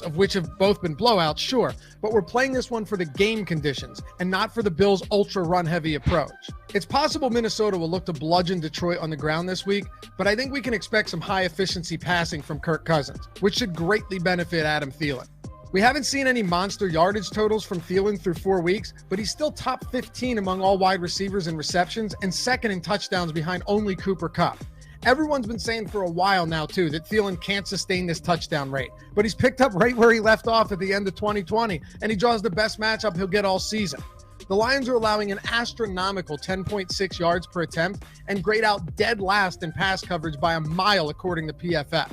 matchups, of which have both been blowouts, sure, but we're playing this one for the game conditions and not for the Bills' ultra run-heavy approach. It's possible Minnesota will look to bludgeon Detroit on the ground this week, but I think we can expect some high-efficiency passing from Kirk Cousins, which should greatly benefit Adam Thielen. We haven't seen any monster yardage totals from Thielen through 4 weeks, but he's still top 15 among all wide receivers in receptions and second in touchdowns behind only Cooper Kupp. Everyone's been saying for a while now, too, that Thielen can't sustain this touchdown rate, but he's picked up right where he left off at the end of 2020, and he draws the best matchup he'll get all season. The Lions are allowing an astronomical 10.6 yards per attempt and grade out dead last in pass coverage by a mile, according to PFF.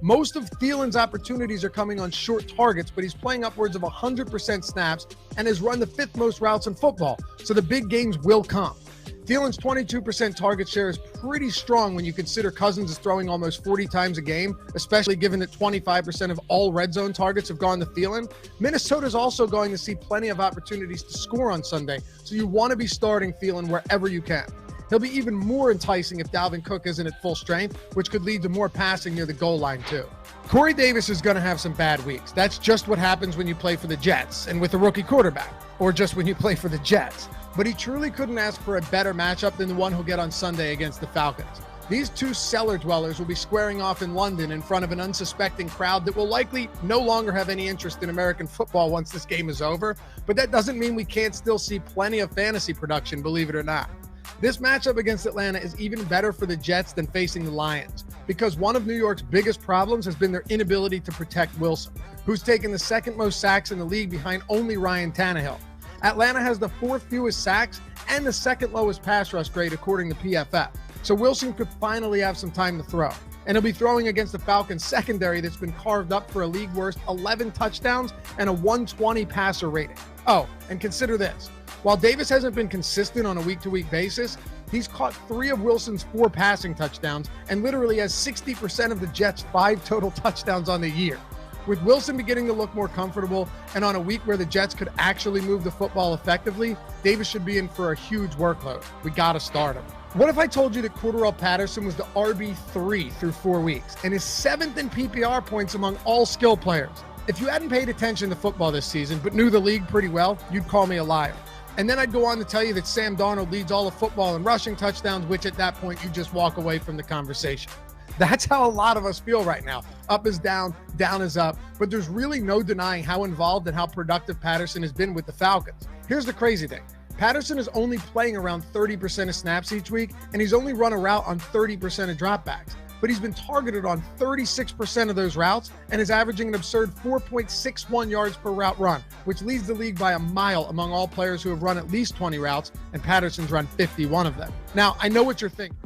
Most of Thielen's opportunities are coming on short targets, but he's playing upwards of 100% snaps and has run the 5th most routes in football, so the big games will come. Thielen's 22% target share is pretty strong when you consider Cousins is throwing almost 40 times a game, especially given that 25% of all red zone targets have gone to Thielen. Minnesota's also going to see plenty of opportunities to score on Sunday, so you want to be starting Thielen wherever you can. He'll be even more enticing if Dalvin Cook isn't at full strength, which could lead to more passing near the goal line too. Corey Davis is going to have some bad weeks. That's just what happens when you play for the Jets and with a rookie quarterback, or just when you play for the Jets. But he truly couldn't ask for a better matchup than the one he'll get on Sunday against the Falcons. These two cellar dwellers will be squaring off in London in front of an unsuspecting crowd that will likely no longer have any interest in American football once this game is over, but that doesn't mean we can't still see plenty of fantasy production, believe it or not. This matchup against Atlanta is even better for the Jets than facing the Lions, because one of New York's biggest problems has been their inability to protect Wilson, who's taken the 2nd most sacks in the league behind only Ryan Tannehill. Atlanta has the 4th fewest sacks and the 2nd lowest pass rush grade according to PFF, so Wilson could finally have some time to throw. And he'll be throwing against the Falcons secondary that's been carved up for a league worst 11 touchdowns and a 120 passer rating. Oh, and consider this. While Davis hasn't been consistent on a week-to-week basis, he's caught 3 of Wilson's 4 passing touchdowns and literally has 60% of the Jets' 5 total touchdowns on the year. With Wilson beginning to look more comfortable and on a week where the Jets could actually move the football effectively, Davis should be in for a huge workload. We got to start him. What if I told you that Cordarrelle Patterson was the RB3 through 4 weeks and is 7th in PPR points among all skill players? If you hadn't paid attention to football this season but knew the league pretty well, you'd call me a liar. And then I'd go on to tell you that Sam Darnold leads all of football in rushing touchdowns, which at that point you just walk away from the conversation. That's how a lot of us feel right now. Up is down, down is up, but there's really no denying how involved and how productive Patterson has been with the Falcons. Here's the crazy thing. Patterson is only playing around 30% of snaps each week, and he's only run a route on 30% of dropbacks. But he's been targeted on 36% of those routes and is averaging an absurd 4.61 yards per route run, which leads the league by a mile among all players who have run at least 20 routes, and Patterson's run 51 of them. Now, I know what you're thinking.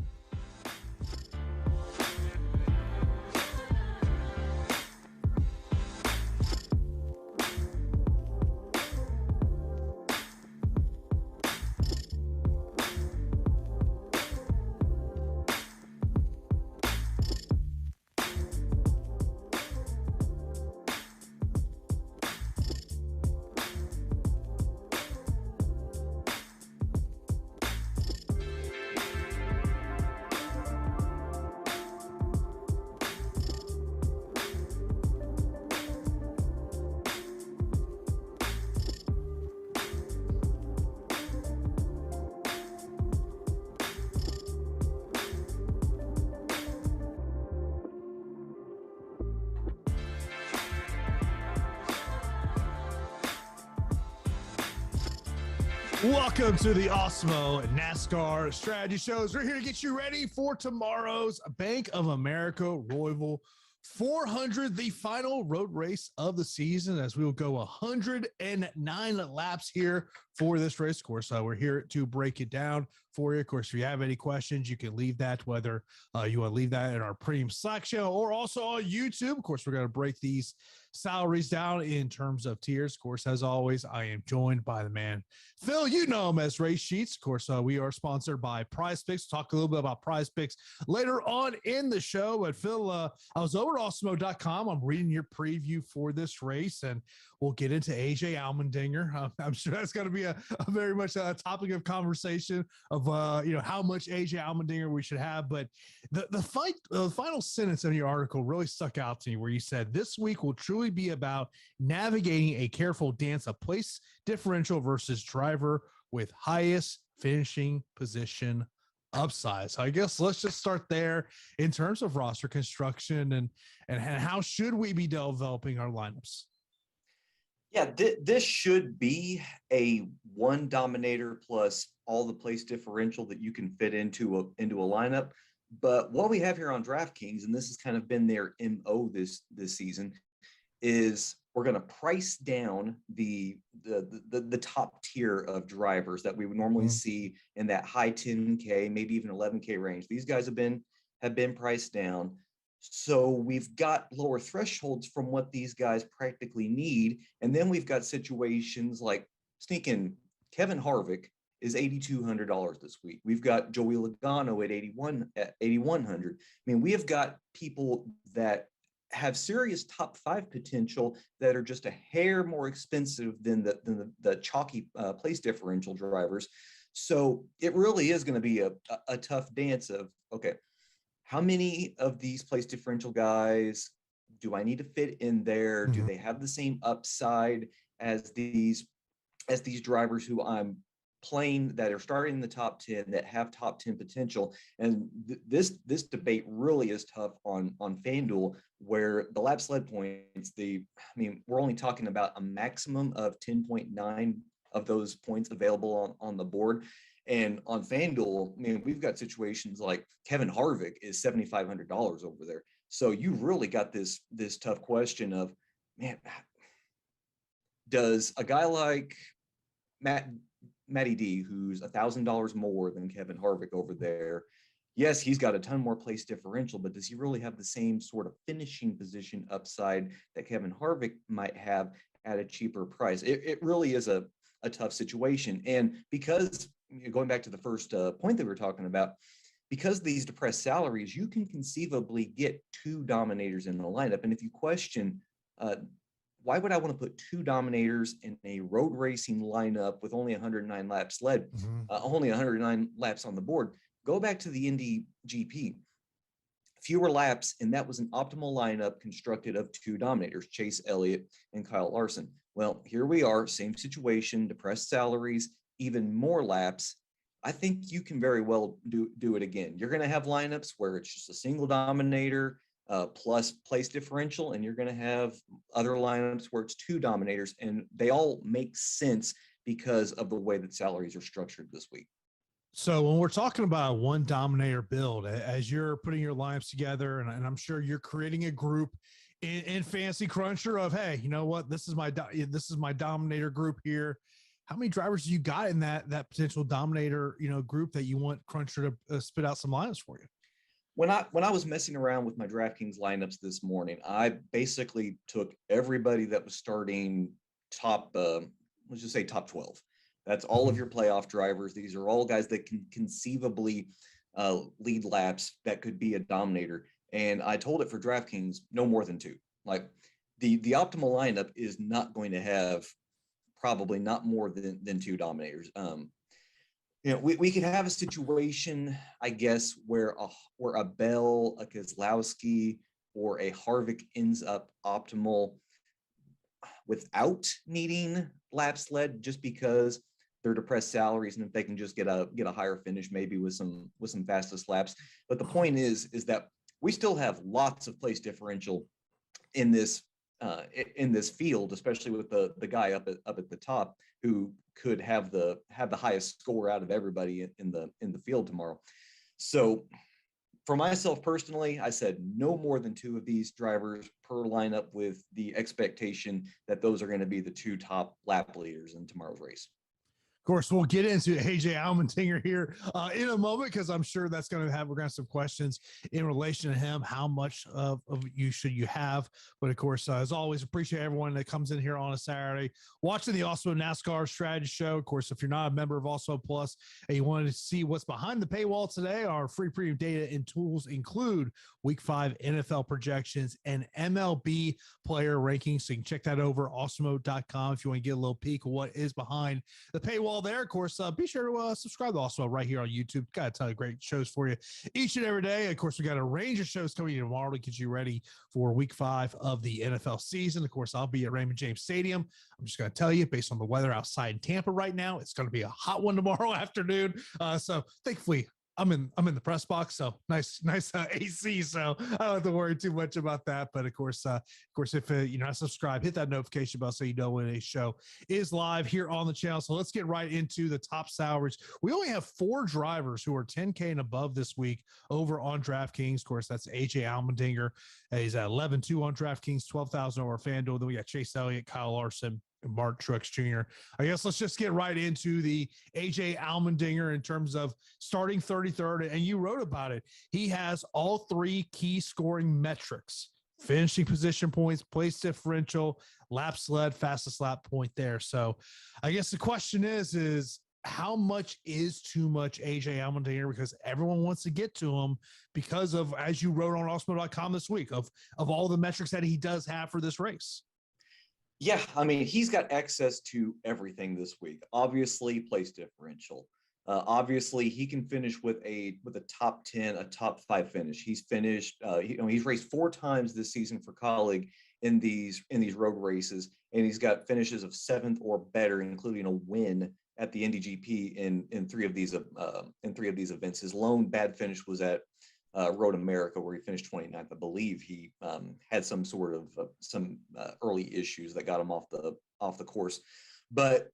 Welcome to the Awesemo NASCAR strategy shows. We're here to get you ready for tomorrow's Bank of America Roval 400, the final road race of the season, as we will go 109 laps here for this race course. We're here to break it down for you. Of course, if you have any questions, you can leave that, whether you want to leave that in our premium Slack channel or also on YouTube. Of course, we're going to break these salaries down in terms of tiers. Of course, as always, I am joined by the man, Phil. You know him as Race Sheets. Of course, we are sponsored by Prize Picks. Talk a little bit about Prize Picks later on in the show. But Phil, I was over at Awesemo.com. I'm reading your preview for this race, and we'll get into AJ Allmendinger. I'm sure that's going to be a very much a topic of conversation of how much AJ Allmendinger we should have. But the final sentence in your article really stuck out to me, where you said this week will truly truly be about navigating a careful dance of place differential versus driver with highest finishing position upside. So I guess let's just start there in terms of roster construction and how should we be developing our lineups? Yeah, this should be a one dominator plus all the place differential that you can fit into a lineup. But what we have here on DraftKings, and this has kind of been their MO this season, is we're going to price down the top tier of drivers that we would normally see in that high 10K, maybe even 11K range. These guys have been priced down. So we've got lower thresholds from what these guys practically need. And then we've got situations like sneaking Kevin Harvick is $8,200 this week. We've got Joey Logano at $8,100. I mean, we have got people that have serious top 5 potential that are just a hair more expensive than the chalky place differential drivers. So it really is going to be a tough dance of, okay, how many of these place differential guys do I need to fit in there? Do they have the same upside as these drivers who I'm playing that are starting in the top 10 that have top 10 potential? And this debate really is tough on FanDuel, where the lap sled points, we're only talking about a maximum of 10.9 of those points available on the board. And on FanDuel, I mean, we've got situations like Kevin Harvick is $7,500 over there. So you really got this tough question of, man, does a guy like Matty D, who's $1,000 more than Kevin Harvick over there, yes, he's got a ton more place differential, but does he really have the same sort of finishing position upside that Kevin Harvick might have at a cheaper price? It really is a tough situation. And because, going back to the first point that we were talking about, because these depressed salaries, you can conceivably get 2 dominators in the lineup. And if you question, why would I want to put 2 dominators in a road racing lineup with only 109 laps led, only 109 laps on the board? Go back to the Indy GP. Fewer laps, and that was an optimal lineup constructed of 2 dominators, Chase Elliott and Kyle Larson. Well, here we are, same situation, depressed salaries, even more laps. I think you can very well do it again. You're going to have lineups where it's just a single dominator plus place differential, and you're going to have other lineups where it's 2 dominators, and they all make sense because of the way that salaries are structured this week. So when we're talking about one dominator build, as you're putting your lineups together, and I'm sure you're creating a group in Fantasy Cruncher of, hey, you know what, this is my dominator group here. How many drivers do you got in that potential dominator, group that you want Cruncher to spit out some lineups for you? When I was messing around with my DraftKings lineups this morning, I basically took everybody that was starting top, let's just say top 12. That's all of your playoff drivers. These are all guys that can conceivably lead laps that could be a dominator. And I told it for DraftKings, no more than 2. Like the optimal lineup is not going to have probably not more than 2 dominators. We could have a situation, I guess, where a Bell, a Keselowski, or a Harvick ends up optimal without needing laps led, just because they're depressed salaries, and if they can just get a higher finish, maybe with some fastest laps. But the point is that we still have lots of place differential in this field, especially with the guy up at the top who could have the highest score out of everybody in the field tomorrow. So for myself personally, I said no more than 2 of these drivers per lineup, with the expectation that those are going to be the 2 top lap leaders in tomorrow's race. Of course, we'll get into AJ Allmendinger here in a moment, because I'm sure we're going to have some questions in relation to him. How much of you should you have? But of course, as always, appreciate everyone that comes in here on a Saturday watching the Awesemo NASCAR Strategy Show. Of course, if you're not a member of Awesemo Plus and you wanted to see what's behind the paywall today, our free premium data and tools include Week 5 NFL projections and MLB player rankings. So you can check that over awesemo.com if you want to get a little peek of what is behind the paywall all there. Of course, be sure to subscribe to Awesemo right here on YouTube. Got a ton of great shows for you each and every day. Of course, we got a range of shows coming in tomorrow to get you ready for week 5 of the NFL season. Of course, I'll be at Raymond James Stadium. I'm just going to tell you, based on the weather outside in Tampa right now, it's going to be a hot one tomorrow afternoon. So thankfully, I'm in the press box, so nice AC. So I don't have to worry too much about that. But of course, if you're not subscribed, hit that notification bell so you know when a show is live here on the channel. So let's get right into the top salaries. We only have 4 drivers who are 10K and above this week over on DraftKings. Of course, that's AJ Allmendinger. He's at 11-2 on DraftKings, 12,000 over FanDuel. Then we got Chase Elliott, Kyle Larson, and Mark Truex Jr. I guess let's just get right into the AJ Allmendinger in terms of starting 33rd. And you wrote about it. He has all 3 key scoring metrics: finishing position points, place differential, laps led, fastest lap point there. So I guess the question is how much is too much AJ Allmendinger, because everyone wants to get to him because of, as you wrote on Awesemo.com this week, of all the metrics that he does have for this race. Yeah, I mean, he's got access to everything this week. Obviously, place differential. Obviously, he can finish with a top 10, a top 5 finish. He's finished. He's raced 4 times this season for Colleague in these road races, and he's got finishes of 7th or better, including a win at the NDGP in 3 of these events. His lone bad finish was at Road America, where he finished 29th. I believe he had some sort of early issues that got him off the course, but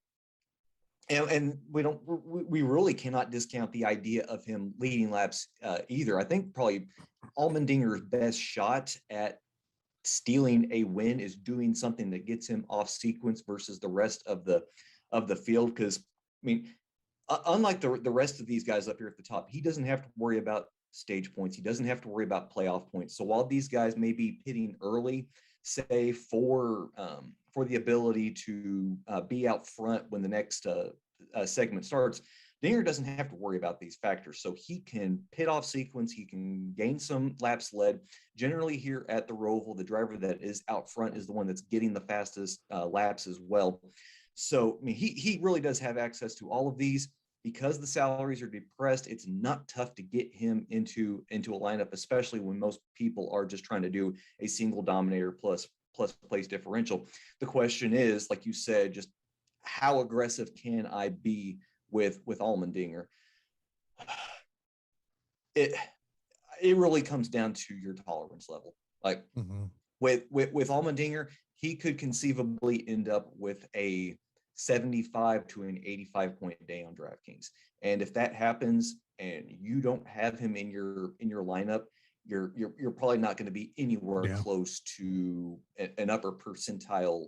and we really cannot discount the idea of him leading laps either. I think probably Allmendinger's best shot at stealing a win is doing something that gets him off sequence versus the rest of the field, because I mean, unlike the rest of these guys up here at the top, he doesn't have to worry about stage points. He doesn't have to worry about playoff points. So while these guys may be pitting early, say for the ability to be out front when the next segment starts, Dinger doesn't have to worry about these factors. So he can pit off sequence. He can gain some laps led. Generally here at the Roval, the driver that is out front is the one that's getting the fastest laps as well. So I mean, he really does have access to all of these. Because the salaries are depressed, it's not tough to get him into a lineup, especially when most people are just trying to do a single dominator plus place differential. The question is, like you said, just how aggressive can I be with Allmendinger? It really comes down to your tolerance level. Like with Allmendinger, he could conceivably end up with a 75 to an 85 point day on DraftKings. And if that happens and you don't have him in your lineup, you're probably not going to be anywhere close to an upper percentile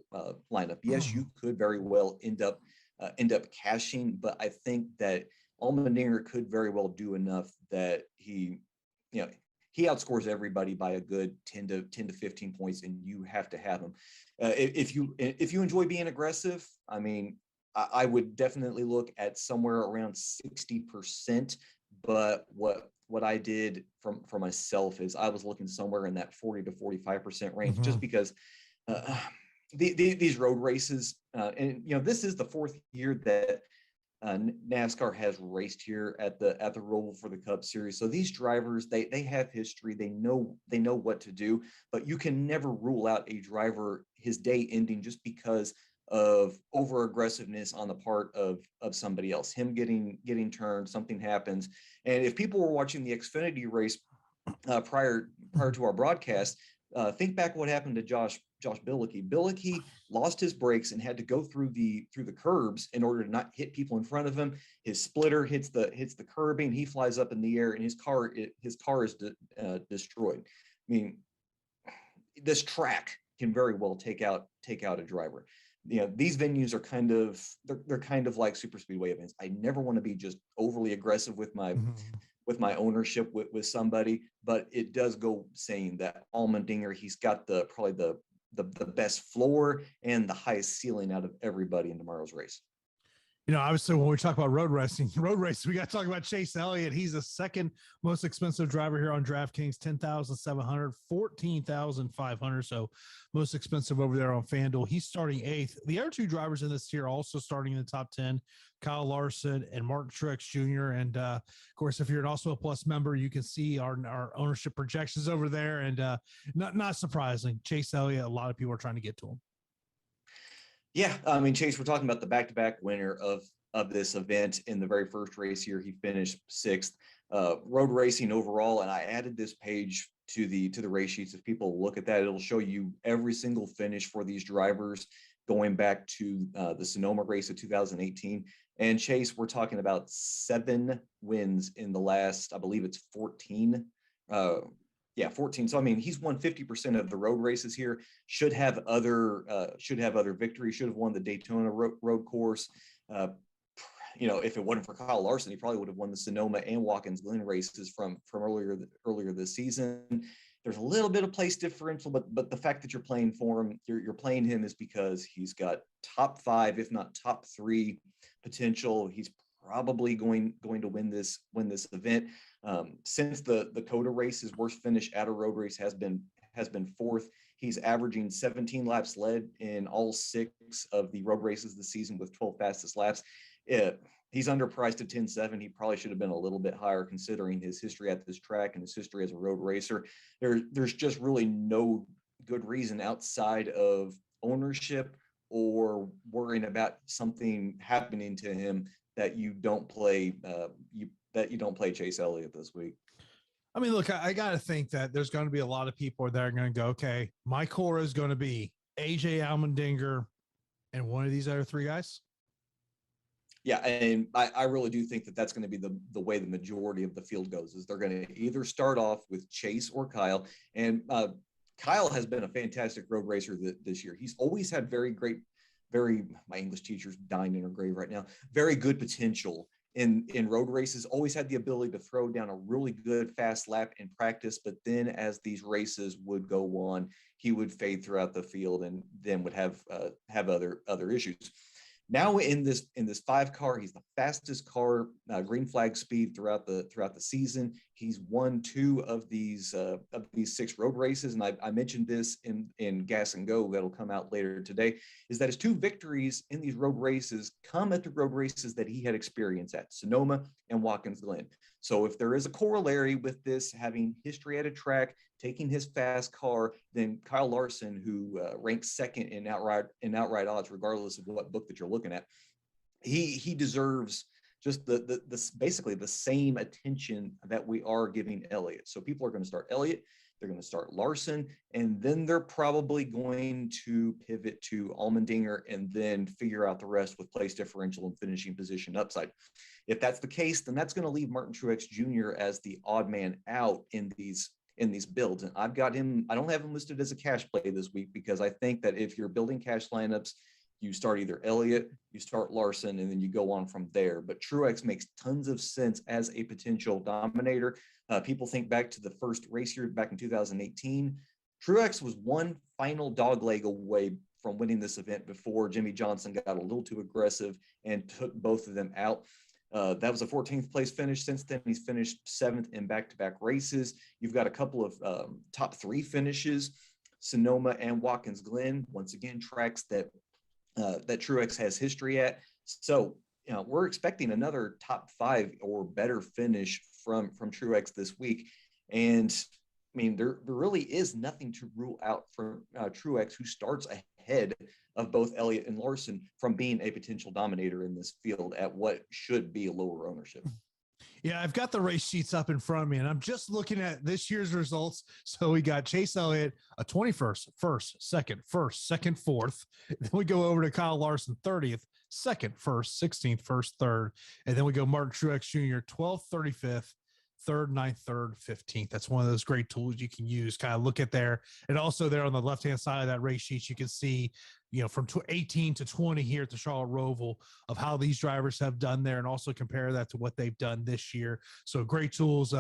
lineup. Yes, you could very well end up cashing, but I think that Allmendinger could very well do enough that he outscores everybody by a good 10 to 15 points, and you have to have him. If you enjoy being aggressive, I mean, I would definitely look at somewhere around 60%. But what I did for myself is I was looking somewhere in that 40 to 45% range, just because these road races, and this is the 4th year that NASCAR has raced here at the Roval for the Cup Series. So these drivers, they have history. They know what to do, but you can never rule out a driver, his day ending just because of over aggressiveness on the part of somebody else, him getting turned, something happens. And if people were watching the Xfinity race prior to our broadcast, think back what happened to Josh Bilicki. Bilicki lost his brakes and had to go through the curbs in order to not hit people in front of him. His splitter hits the curbing. He flies up in the air, and his car is destroyed. I mean, this track can very well take out a driver. These venues are kind of like super speedway events. I never want to be just overly aggressive with my ownership with somebody, but it does go saying that Allmendinger, he's got probably the best floor and the highest ceiling out of everybody in tomorrow's race. Obviously when we talk about road racing, we got to talk about Chase Elliott. He's the second most expensive driver here on DraftKings, 10,700, 14,500. So most expensive over there on FanDuel. He's starting 8th. The other two drivers in this tier also starting in the top 10, Kyle Larson and Martin Truex Jr. And of course, if you're an Awesemo Plus member, you can see our ownership projections over there. And not surprising, Chase Elliott, a lot of people are trying to get to him. Yeah, I mean, Chase, we're talking about the back-to-back winner of this event. In the very first race here, he finished 6th. Road racing overall, and I added this page to the race sheets. If people look at that, it'll show you every single finish for these drivers going back to the Sonoma race of 2018. And Chase, we're talking about 7 wins in the last, I believe it's 14. 14. So I mean, he's won 50% of the road races here. Should have other victories. Should have won the Daytona road course. If it wasn't for Kyle Larson, he probably would have won the Sonoma and Watkins Glen races from earlier this season. There's a little bit of place differential, but the fact that you're playing for him, you're playing him is because he's got top 5, if not top 3 potential. He's probably going to win this event. Since the Coda race, his worst finish at a road race has been 4th. He's averaging 17 laps led in all 6 of the road races this season with 12 fastest laps. He's underpriced at 10.7. He probably should have been a little bit higher considering his history at this track and his history as a road racer. There's just really no good reason outside of ownership or worrying about something happening to him that you don't play Chase Elliott this week. I mean, look, I got to think that there's going to be a lot of people that are going to go, okay, my core is going to be AJ Allmendinger and one of these other 3 guys. Yeah, and I really do think that that's going to be the way the majority of the field goes, is they're going to either start off with Chase or Kyle. And Kyle has been a fantastic road racer this year. He's always had my English teacher's dying in her grave right now, very good potential in road races, always had the ability to throw down a really good fast lap in practice. But then as these races would go on, he would fade throughout the field and then would have other issues. Now in this 5 car, he's the fastest car, green flag speed throughout the season. He's won 2 of these 6 road races, and I mentioned this in Gas and Go that'll come out later today. Is that his 2 victories in these road races come at the road races that he had experience at, Sonoma and Watkins Glen. So if there is a corollary with this, having history at a track, taking his fast car, then Kyle Larson, who ranks 2nd in outright odds, regardless of what book that you're looking at, he deserves just the basically the same attention that we are giving Elliott. So people are going to start Elliott, they're going to start Larson, and then they're probably going to pivot to Allmendinger and then figure out the rest with place differential and finishing position upside. If that's the case, then that's going to leave Martin Truex Jr. as the odd man out in these builds. And I've got him, I don't have him listed as a cash play this week because I think that if you're building cash lineups, you start either Elliott, you start Larson, and then you go on from there. But Truex makes tons of sense as a potential dominator. People think back to the first race year back in 2018. Truex was one final dog leg away from winning this event before Jimmy Johnson got a little too aggressive and took both of them out. That was a 14th place finish. Since then, he's finished 7th in back-to-back races. You've got a couple of top 3 finishes, Sonoma and Watkins Glen. Once again, tracks that Truex has history at. So, we're expecting another top 5 or better finish from Truex this week. And I mean, there really is nothing to rule out for Truex, who starts ahead of both Elliott and Larson, from being a potential dominator in this field at what should be a lower ownership. Yeah, I've got the race sheets up in front of me, and I'm just looking at this year's results. So we got Chase Elliott, a 21st, 1st, 2nd, 1st, 2nd, 4th. Then we go over to Kyle Larson, 30th, 2nd, 1st, 16th, 1st, 3rd. And then we go Martin Truex Jr., 12th, 35th, 3rd, 9th, 3rd, 15th. That's one of those great tools you can use. Kind of look at there. And also there on the left-hand side of that race sheet, you can see, from 18 to 20 here at the Charlotte Roval of how these drivers have done there, and also compare that to what they've done this year. So great tools.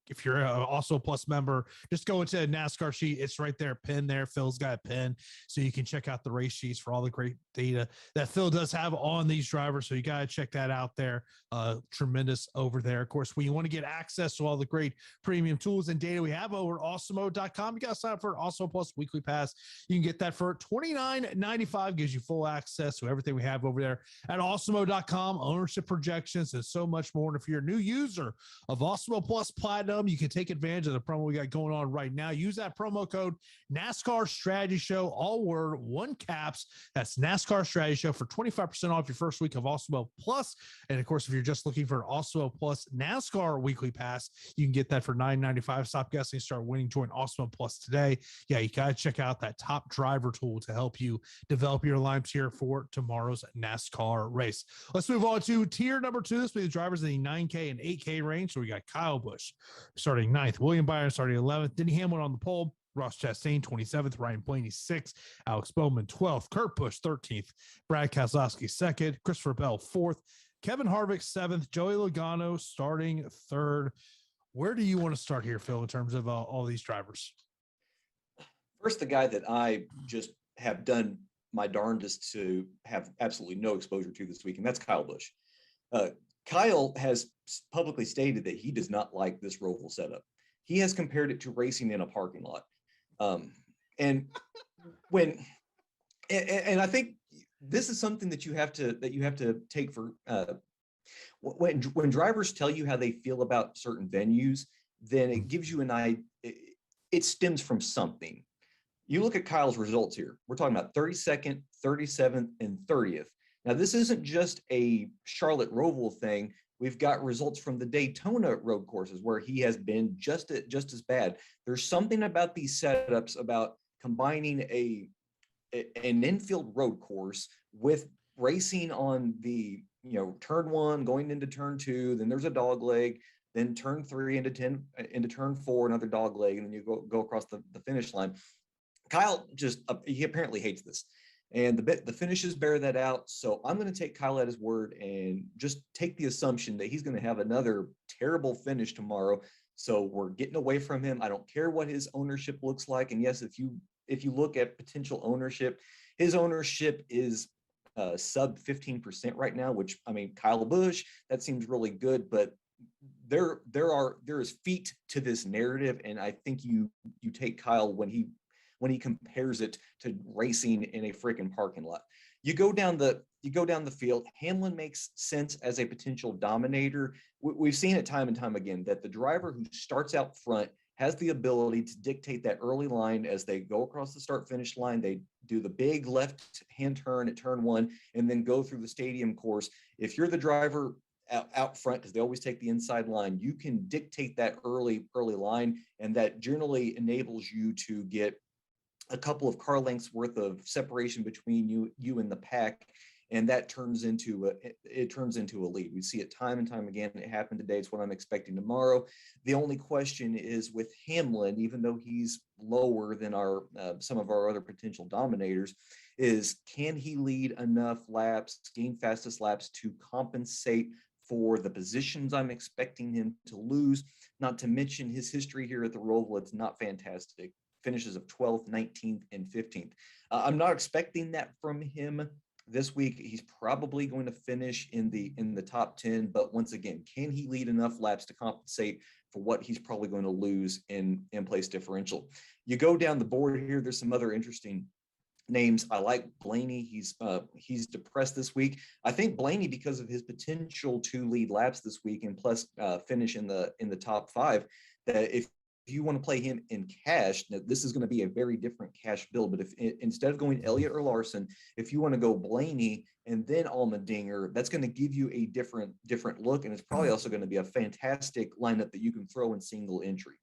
If you're also Plus member, just go into a NASCAR sheet. It's right there, pin there. Phil's got a pin, so you can check out the race sheets for all the great data that Phil does have on these drivers. So you got to check that out there. Tremendous over there. Of course, when you want to get access to all the great premium tools and data we have over at Awesemo.com, you got to sign up for an Awesemo Plus weekly pass. You can get that for $29.95, gives you full access to everything we have over there at Awesemo.com, ownership projections, and so much more. And if you're a new user of Awesemo Plus Platinum, you can take advantage of the promo we got going on right now. Use that promo code NASCAR Strategy Show, all word, one caps. That's NASCAR Strategy Show for 25% off your first week of Awesemo Plus. And of course, if you're just looking for an Awesemo Plus NASCAR weekly pass, you can get that for $9.95. Stop guessing, start winning. Join Awesemo Plus today. Yeah, you got to check out that top driver tool to help you develop your lineups here for tomorrow's NASCAR race. Let's move on to tier number 2. This will be the drivers in the 9K and 8K range. So we got Kyle Busch starting 9th, William Byron starting 11th, Denny Hamlin on the pole, Ross Chastain 27th, Ryan Blaney 6th, Alex Bowman 12th, Kurt Busch 13th, Brad Keselowski 2nd, Christopher Bell 4th, Kevin Harvick 7th, Joey Logano starting 3rd. Where do you want to start here, Phil, in terms of all these drivers? First, the guy that I just have done my darndest to have absolutely no exposure to this week, and that's Kyle Busch. Kyle has publicly stated that he does not like this Roval setup. He has compared it to racing in a parking lot. And I think this is something that you have to take for when drivers tell you how they feel about certain venues, then it gives you an idea. It stems from something. You look at Kyle's results here. We're talking about 32nd, 37th, and 30th. Now, this isn't just a Charlotte Roval thing. We've got results from the Daytona road courses where he has been just as bad. There's something about these setups about combining an infield road course with racing on the turn 1 going into turn 2. Then there's a dog leg. Then turn 3 into turn 4, another dog leg, and then you go across the finish line. Kyle he apparently hates this. And the finishes bear that out. So I'm going to take Kyle at his word and just take the assumption that he's going to have another terrible finish tomorrow. So we're getting away from him. I don't care what his ownership looks like. And yes, if you look at potential ownership, his ownership is sub 15% right now, which, I mean, Kyle Busch, that seems really good, but there is feet to this narrative. And I think you take Kyle when he compares it to racing in a freaking parking lot. You go down the field. Hamlin makes sense as a potential dominator. We've seen it time and time again that the driver who starts out front has the ability to dictate that early line as they go across the start-finish line. They do the big left-hand turn at turn 1 and then go through the stadium course. If you're the driver out front, because they always take the inside line, you can dictate that early line, and that generally enables you to get a couple of car lengths worth of separation between you and the pack, and that turns into a lead. We see it time and time again. It happened today. It's what I'm expecting tomorrow. The only question is with Hamlin, even though he's lower than some of our other potential dominators, is can he lead enough laps, gain fastest laps to compensate for the positions I'm expecting him to lose? Not to mention his history here at the Roval. It's not fantastic. Finishes of 12th, 19th, and 15th. I'm not expecting that from him this week. He's probably going to finish in the top 10, but once again, can he lead enough laps to compensate for what he's probably going to lose in place differential? You go down the board here, there's some other interesting names. I like Blaney. He's depressed this week. I think Blaney, because of his potential to lead laps this week and plus finish in the top 5, that if you want to play him in cash, now this is going to be a very different cash build. But if instead of going Elliott or Larson, if you want to go Blaney and then Allmendinger, that's going to give you a different look, and it's probably also going to be a fantastic lineup that you can throw in single entry.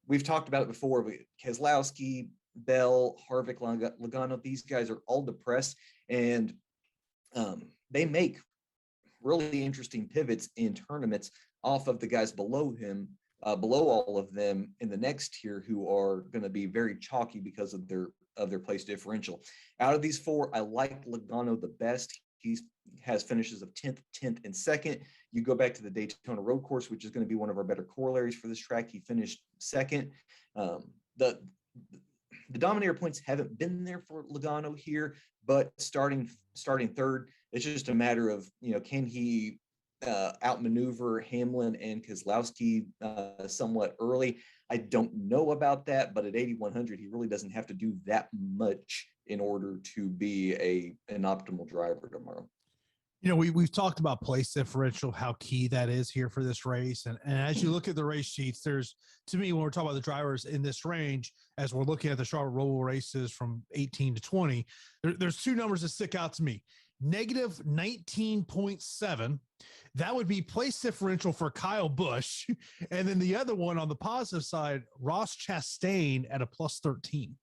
We've talked about it before. Keselowski, Bell, Harvick, Logano, these guys are all depressed, and they make really interesting pivots in tournaments. off of the guys below him, below all of them in the next tier, who are going to be very chalky because of their place differential. Out of these four, I like Logano the best. He has finishes of 10th, 10th, and 2nd. You go back to the Daytona Road Course, which is going to be one of our better corollaries for this track. He finished 2nd. The Dominator points haven't been there for Logano here, but starting 3rd, it's just a matter of, can he outmaneuver Hamlin and Keselowski somewhat early? I don't know about that, but at 8,100, he really doesn't have to do that much in order to be an optimal driver tomorrow. We've talked about place differential, how key that is here for this race. And as you look at the race sheets, there's, to me, when we're talking about the drivers in this range, as we're looking at the Charlotte Roval races from 18 to 20, there's two numbers that stick out to me. Negative 19.7. That would be place differential for Kyle Busch. And then the other one on the positive side, Ross Chastain at a plus 13.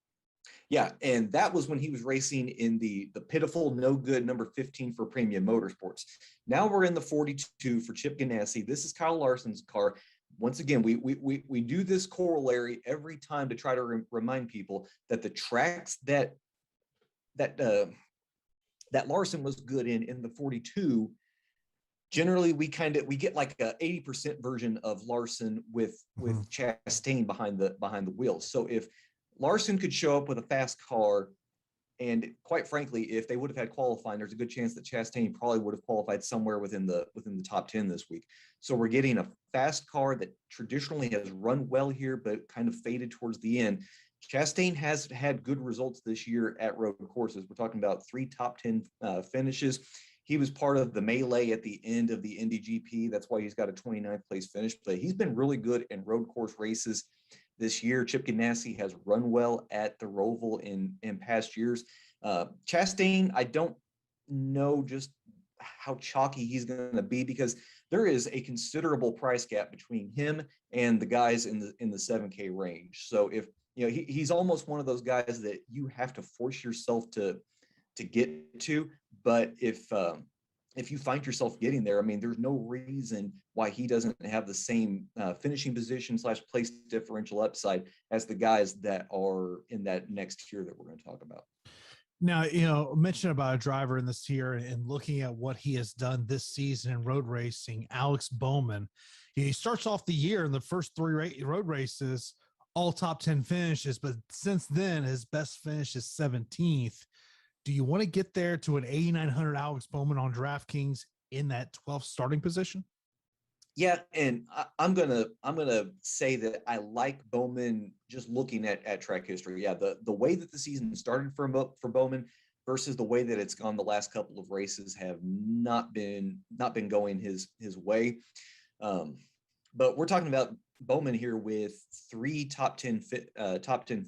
Yeah, and that was when he was racing in the pitiful, no good number 15 for Premium Motorsports. Now we're in the 42 for Chip Ganassi. This is Kyle Larson's car. Once again, we do this corollary every time to try to remind people that the tracks that Larson was good in the 42, generally we get like a 80% version of Larson with Chastain behind the wheels. So if Larson could show up with a fast car, and quite frankly, if they would have had qualifying, there's a good chance that Chastain probably would have qualified somewhere within the top 10 this week. So we're getting a fast car that traditionally has run well here, but kind of faded towards the end. Chastain has had good results this year at road courses. We're talking about 3 top 10 finishes. He was part of the melee at the end of the Indy GP. That's why he's got a 29th place finish, but he's been really good in road course races this year. Chip Ganassi has run well at the Roval in past years. Chastain, I don't know just how chalky he's going to be, because there is a considerable price gap between him and the guys in the 7K range. So if he's almost one of those guys that you have to force yourself to get to, but if you find yourself getting there, I mean, there's no reason why he doesn't have the same finishing position / place differential upside as the guys that are in that next tier that we're going to talk about. Now, mention about a driver in this tier and looking at what he has done this season in road racing, Alex Bowman. He starts off the year in the first 3 road races, all top 10 finishes, but since then, his best finish is 17th. Do you want to get there to an 8,900 Alex Bowman on DraftKings in that 12th starting position? Yeah, and I'm gonna say that I like Bowman just looking at track history. Yeah, the way that the season started for Bowman versus the way that it's gone the last couple of races have not been going his way. But we're talking about Bowman here with 3 top 10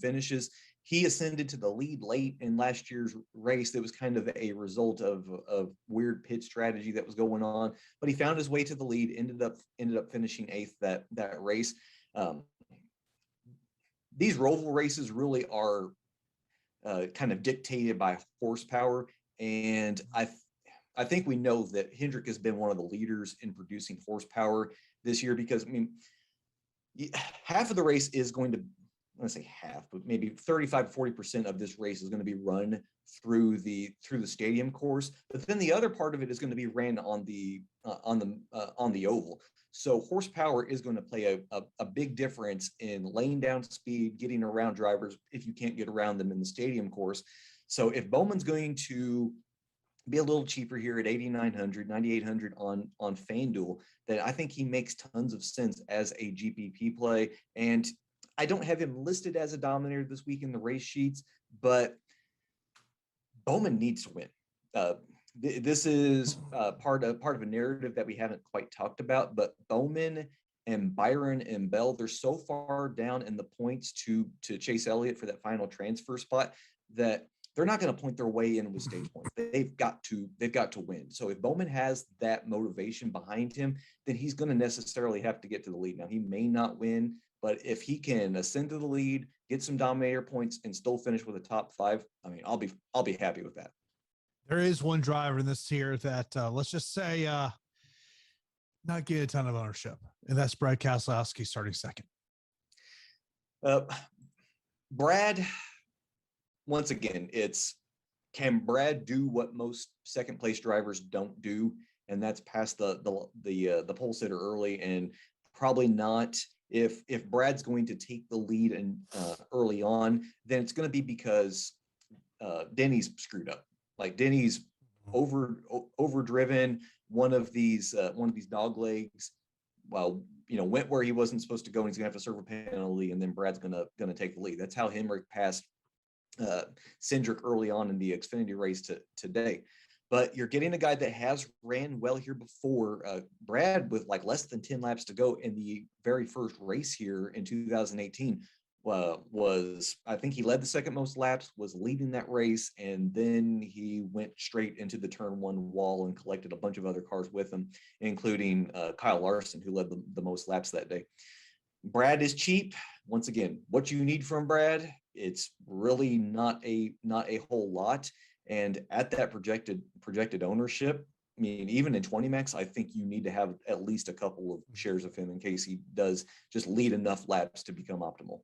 finishes. He ascended to the lead late in last year's race. That was kind of a result of weird pit strategy that was going on, but he found his way to the lead, ended up finishing 8th that race. These Roval races really are kind of dictated by horsepower, and I think we know that Hendrick has been one of the leaders in producing horsepower this year, because I mean, half of the race is going to, I want to say half, but maybe 35 to 40% of this race is going to be run through the stadium course. But then the other part of it is going to be ran on the oval. So horsepower is going to play a big difference in laying down speed, getting around drivers if you can't get around them in the stadium course. So if Bowman's going to be a little cheaper here at 8,900, 9,800 on FanDuel, then I think he makes tons of sense as a GPP play. And I don't have him listed as a dominator this week in the race sheets, but Bowman needs to win. This is part of a narrative that we haven't quite talked about, but Bowman and Byron and Bell, they're so far down in the points to Chase Elliott for that final transfer spot that they're not going to point their way in with stage points. They've got to win. So if Bowman has that motivation behind him, then he's going to necessarily have to get to the lead. Now, he may not win, but if he can ascend to the lead, get some dominator points, and still finish with a top 5, I mean, I'll be happy with that. There is one driver in this tier that let's just say Not getting a ton of ownership, and that's Brad Keselowski starting second. Brad, once again, can Brad do what most second place drivers don't do, and that's pass the pole sitter early, and probably not. If Brad's going to take the lead and early on, then it's going to be because Denny's screwed up. Like Denny's overdriven one of these dog legs. Well, went where he wasn't supposed to go, and he's gonna have to serve a penalty, and then Brad's gonna take the lead. That's how Hemrick passed Cindric early on in the Xfinity race today. But you're getting a guy that has ran well here before. Brad, with like less than 10 laps to go in the very first race here in 2018, I think he led the second most laps, was leading that race, and then he went straight into the turn one wall and collected a bunch of other cars with him, including Kyle Larson, who led the most laps that day. Brad is cheap. Once again, what you need from Brad, it's really not a whole lot. And at that projected ownership, I mean, even in 20 max, I think you need to have at least a couple of shares of him in case he does just lead enough laps to become optimal.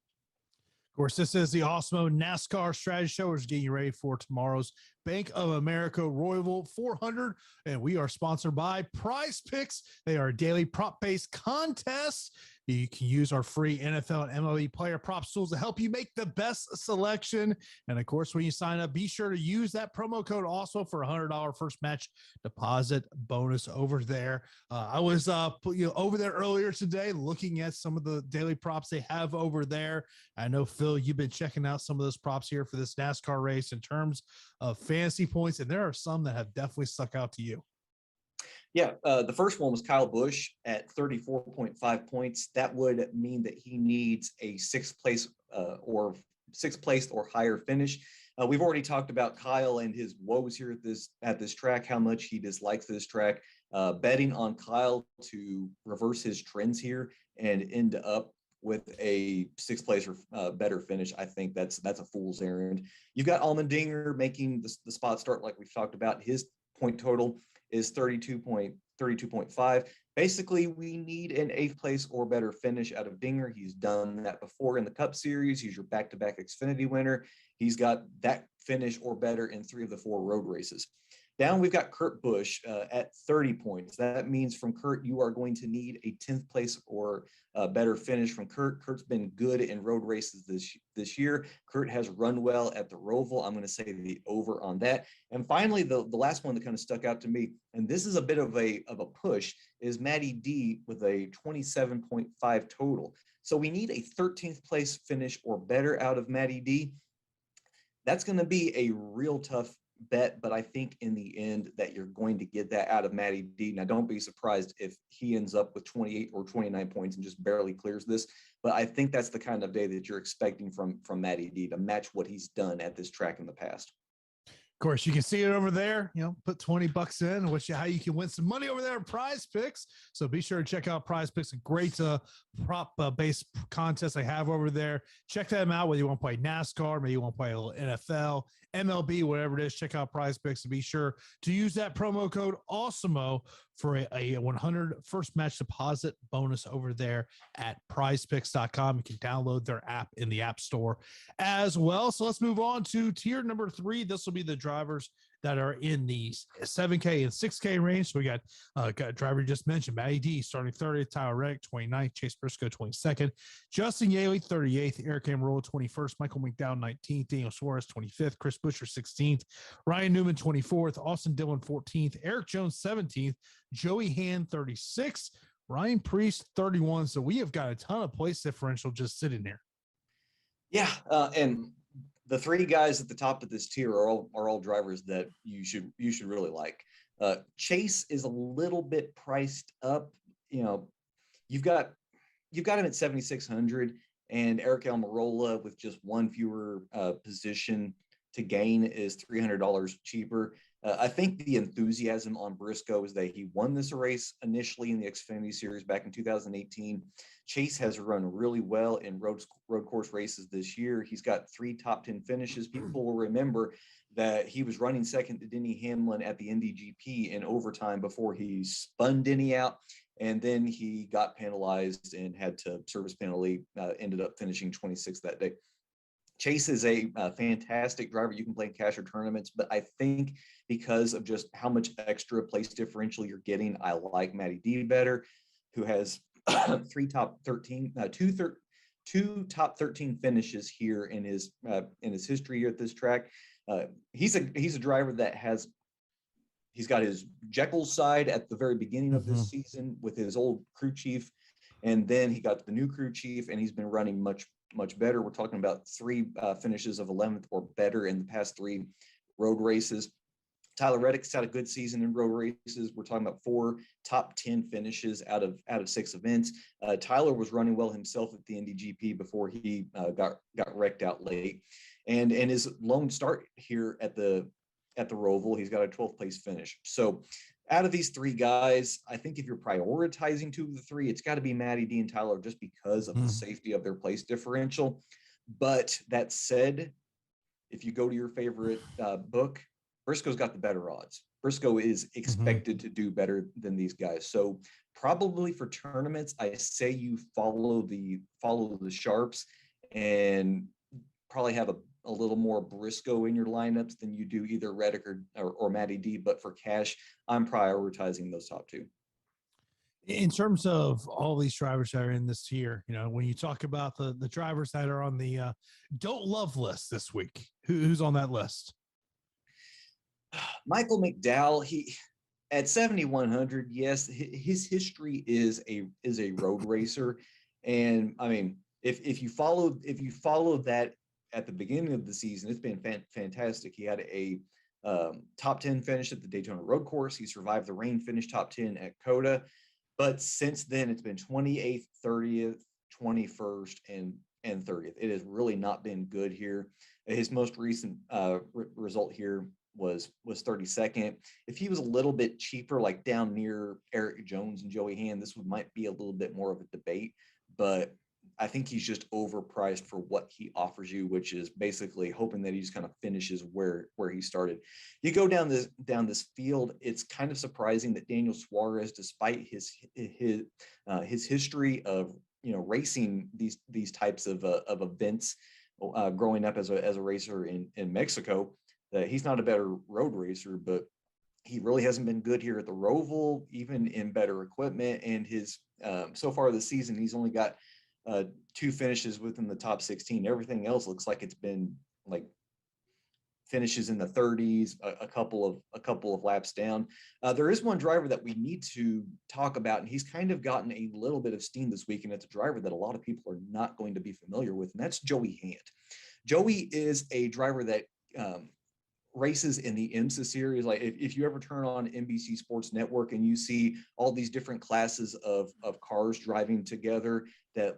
Of course, this is the Awesemo NASCAR Strategy Show. We're getting you ready for tomorrow's Bank of America Roval 400, and we are sponsored by Prize Picks. They are a daily prop-based contest. You can use our free NFL and MLB player props tools to help you make the best selection. And of course, when you sign up, be sure to use that promo code also for $100 first match deposit bonus over there. I was over there earlier today looking at some of the daily props they have over there. I know, Phil, you've been checking out some of those props here for this NASCAR race in terms of fantasy points, and there are some that have definitely stuck out to you. Yeah, the first one was Kyle Busch at 34.5 points. That would mean that he needs a sixth place or higher finish. We've already talked about Kyle and his woes here at this track, how much he dislikes this track. Betting on Kyle to reverse his trends here and end up with a sixth place or better finish, I think that's a fool's errand. You've got Allmendinger making the spot start, like we've talked about. His point total is 32.5. Basically, we need an eighth place or better finish out of Dinger. He's done that before in the Cup Series. He's your back-to-back Xfinity winner. He's got that finish or better in 3 of the 4 road races. Down, we've got Kurt Busch at 30 points. That means from Kurt, you are going to need a 10th place or better finish from Kurt. Kurt's been good in road races this year. Kurt has run well at the Roval. I'm going to say the over on that. And finally, the last one that kind of stuck out to me, and this is a bit of a push, is Matty D with a 27.5 total. So we need a 13th place finish or better out of Matty D. That's going to be a real tough bet, but I think in the end that you're going to get that out of Matty D. Now, don't be surprised if he ends up with 28 or 29 points and just barely clears this, but I think that's the kind of day that you're expecting from Matty D to match what he's done at this track in the past. Of course, you can see it over there. Put $20 in, which how you can win some money over there at Prize Picks. So be sure to check out Prize Picks, a great prop-based contest I have over there. Check them out, whether you want to play NASCAR, maybe you want to play a little NFL, MLB, whatever it is. Check out Prize Picks and be sure to use that promo code Awesemo for a 100 first match deposit bonus over there at prizepicks.com. You can download their app in the App Store as well. So let's move on to tier number 3. This will be the drivers that are in the 7K and 6K range. So we got driver you just mentioned, Matty D starting 30th, Tyler Reddick 29th, Chase Briscoe 22nd, Justin Yaley 38th, Eric Amarola 21st, Michael McDowell 19th, Daniel Suarez 25th, Chris Buescher 16th, Ryan Newman 24th, Austin Dillon 14th, Eric Jones 17th, Joey Hand 36th, Ryan Preece 31. So we have got a ton of place differential just sitting there. Yeah, and the 3 guys at the top of this tier are all drivers that you should really like. Chase is a little bit priced up. You've got him at 7,600, and Eric Almirola with just one fewer position to gain is $300 cheaper. I think the enthusiasm on Briscoe is that he won this race initially in the Xfinity Series back in 2018. Chase has run really well in road course races this year. He's got 3 top 10 finishes. People will remember that he was running second to Denny Hamlin at the Indy GP in overtime before he spun Denny out. And then he got penalized and had to service penalty, ended up finishing 26th that day. Chase is a fantastic driver. You can play in cash or tournaments, but I think because of just how much extra place differential you're getting, I like Matty D better, who has two top 13 finishes here in his history here at this track. He's a driver that he's got his Jekyll side at the very beginning of this season with his old crew chief, and then he got the new crew chief, and he's been running much better. We're talking about 3 finishes of 11th or better in the past 3 road races. Tyler Reddick's had a good season in road races. We're talking about 4 top 10 finishes out of 6 events. Tyler was running well himself at the NDGP before he got wrecked out late, and his lone start here at the Roval, he's got a 12th place finish. So out of these 3 guys, I think if you're prioritizing 2 of the 3, it's got to be Matty D and Tyler just because of the safety of their place differential. But that said, if you go to your favorite book, Briscoe's got the better odds. Briscoe is expected to do better than these guys. So probably for tournaments, I say you follow the sharps and probably have a little more Briscoe in your lineups than you do either Reddick or Matty D. But for cash, I'm prioritizing those top 2. In terms of all these drivers that are in this tier, when you talk about the drivers that are on the don't love list this week, who's on that list? Michael McDowell, he at 7,100. Yes, his history is a road racer, and I mean, if you follow that at the beginning of the season, it's been fantastic. He had a top 10 finish at the Daytona Road Course. He survived the rain, finished top 10 at COTA, but since then it's been 28th, 30th, 21st, and 30th. It has really not been good here. His most recent result here was 32nd. If he was a little bit cheaper, like down near Eric Jones and Joey Hand, this might be a little bit more of a debate, but I think he's just overpriced for what he offers you, which is basically hoping that he just kind of finishes where he started. You go down this field, it's kind of surprising that Daniel Suarez, despite his history of racing these types of events, growing up as a racer in Mexico, that he's not a better road racer, but he really hasn't been good here at the Roval, even in better equipment. And his so far this season, he's only got 2 finishes within the top 16. Everything else looks like it's been like finishes in the 30s, a couple of laps down. There is one driver that we need to talk about, and he's kind of gotten a little bit of steam this week, and it's a driver that a lot of people are not going to be familiar with, and that's Joey Hand. Joey is a driver that races in the IMSA series. Like if you ever turn on NBC Sports Network and you see all these different classes of cars driving together, that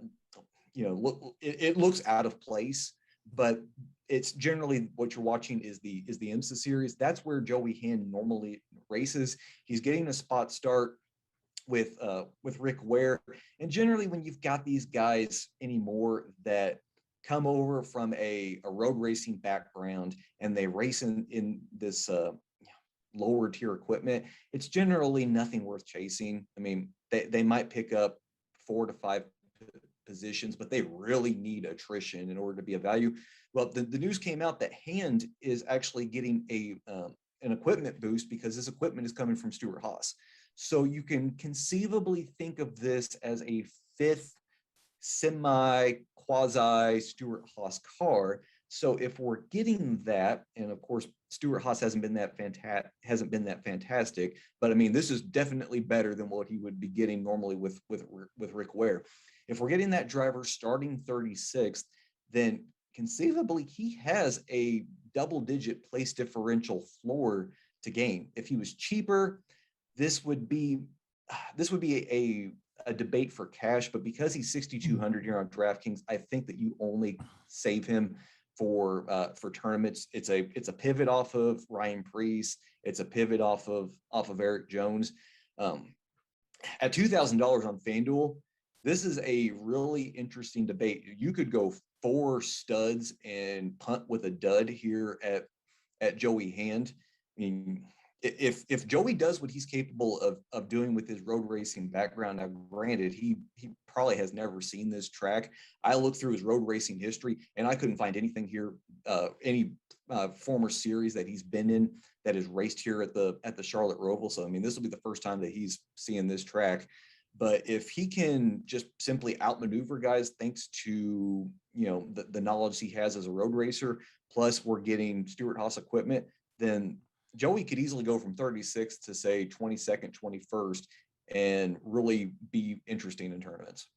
it looks out of place, but it's generally what you're watching is the IMSA series. That's where Joey Hand normally races. He's getting a spot start with Rick Ware, and generally when you've got these guys anymore that come over from a road racing background and they race in this lower tier equipment, it's generally nothing worth chasing. I mean, they might pick up 4 to 5 positions, but they really need attrition in order to be a value. Well, the news came out that Hand is actually getting an equipment boost because this equipment is coming from Stuart Haas. So you can conceivably think of this as a 5th quasi Stuart Haas car. So if we're getting that, and of course Stuart Haas hasn't been that fantastic, but I mean this is definitely better than what he would be getting normally with Rick Ware. If we're getting that driver starting 36th, then conceivably he has a double-digit place differential floor to gain. If he was cheaper, this would be a debate for cash, but because he's 6,200 here on DraftKings, I think that you only save him for tournaments. It's a pivot off of Ryan Preece. It's a pivot off of Eric Jones. At $2,000 on FanDuel, this is a really interesting debate. You could go 4 studs and punt with a dud here at Joey Hand. I mean, if Joey does what he's capable of doing with his road racing background, now granted, he probably has never seen this track. I looked through his road racing history and I couldn't find anything here, any former series that he's been in that is raced here at the Charlotte Roval. So, I mean, this will be the first time that he's seeing this track. But if he can just simply outmaneuver guys, thanks to, the knowledge he has as a road racer, plus we're getting Stewart-Haas equipment, then Joey could easily go from 36th to say 22nd, 21st, and really be interesting in tournaments.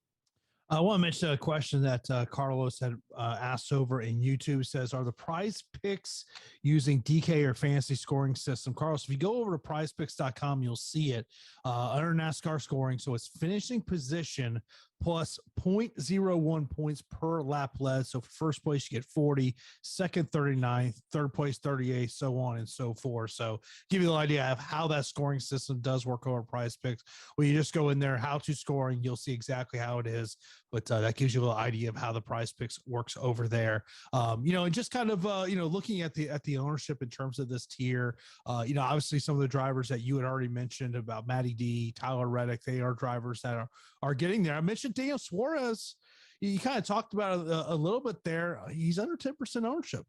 I want to mention a question that Carlos had asked over in YouTube. Says, are the prize picks using DK or fantasy scoring system? Carlos, if you go over to prizepicks.com, you'll see it under NASCAR scoring. So it's finishing position plus 0.01 points per lap led. So for first place, you get 40, second, 39, third place, 38, so on and so forth. So give you the idea of how that scoring system does work over Prize Picks. When you just go in there, how to scoring, you'll see exactly how it is. But that gives you a little idea of how the Prize Picks works over there. And just kind of, looking at the ownership in terms of this tier, obviously some of the drivers that you had already mentioned about Matty D, Tyler Reddick, they are drivers that are getting there. I mentioned Daniel Suarez. You kind of talked about it a little bit there. He's under 10% ownership.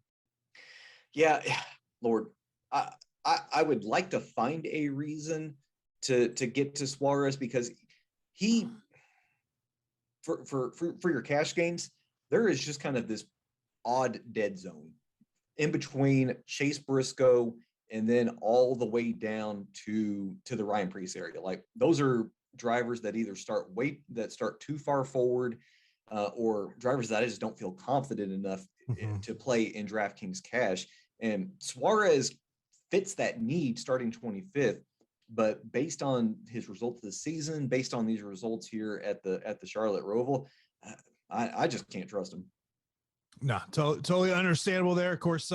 Yeah, Lord, I would like to find a reason to get to Suarez, because he, for your cash games, there is just kind of this odd dead zone in between Chase Briscoe and then all the way down to the Ryan Preece area. Like, those are drivers that either start too far forward, or drivers that I just don't feel confident enough to play in DraftKings cash. And Suarez fits that need starting 25th, but based on his results this season, based on these results here at the Charlotte Roval, I just can't trust him. No, totally understandable there. Of course,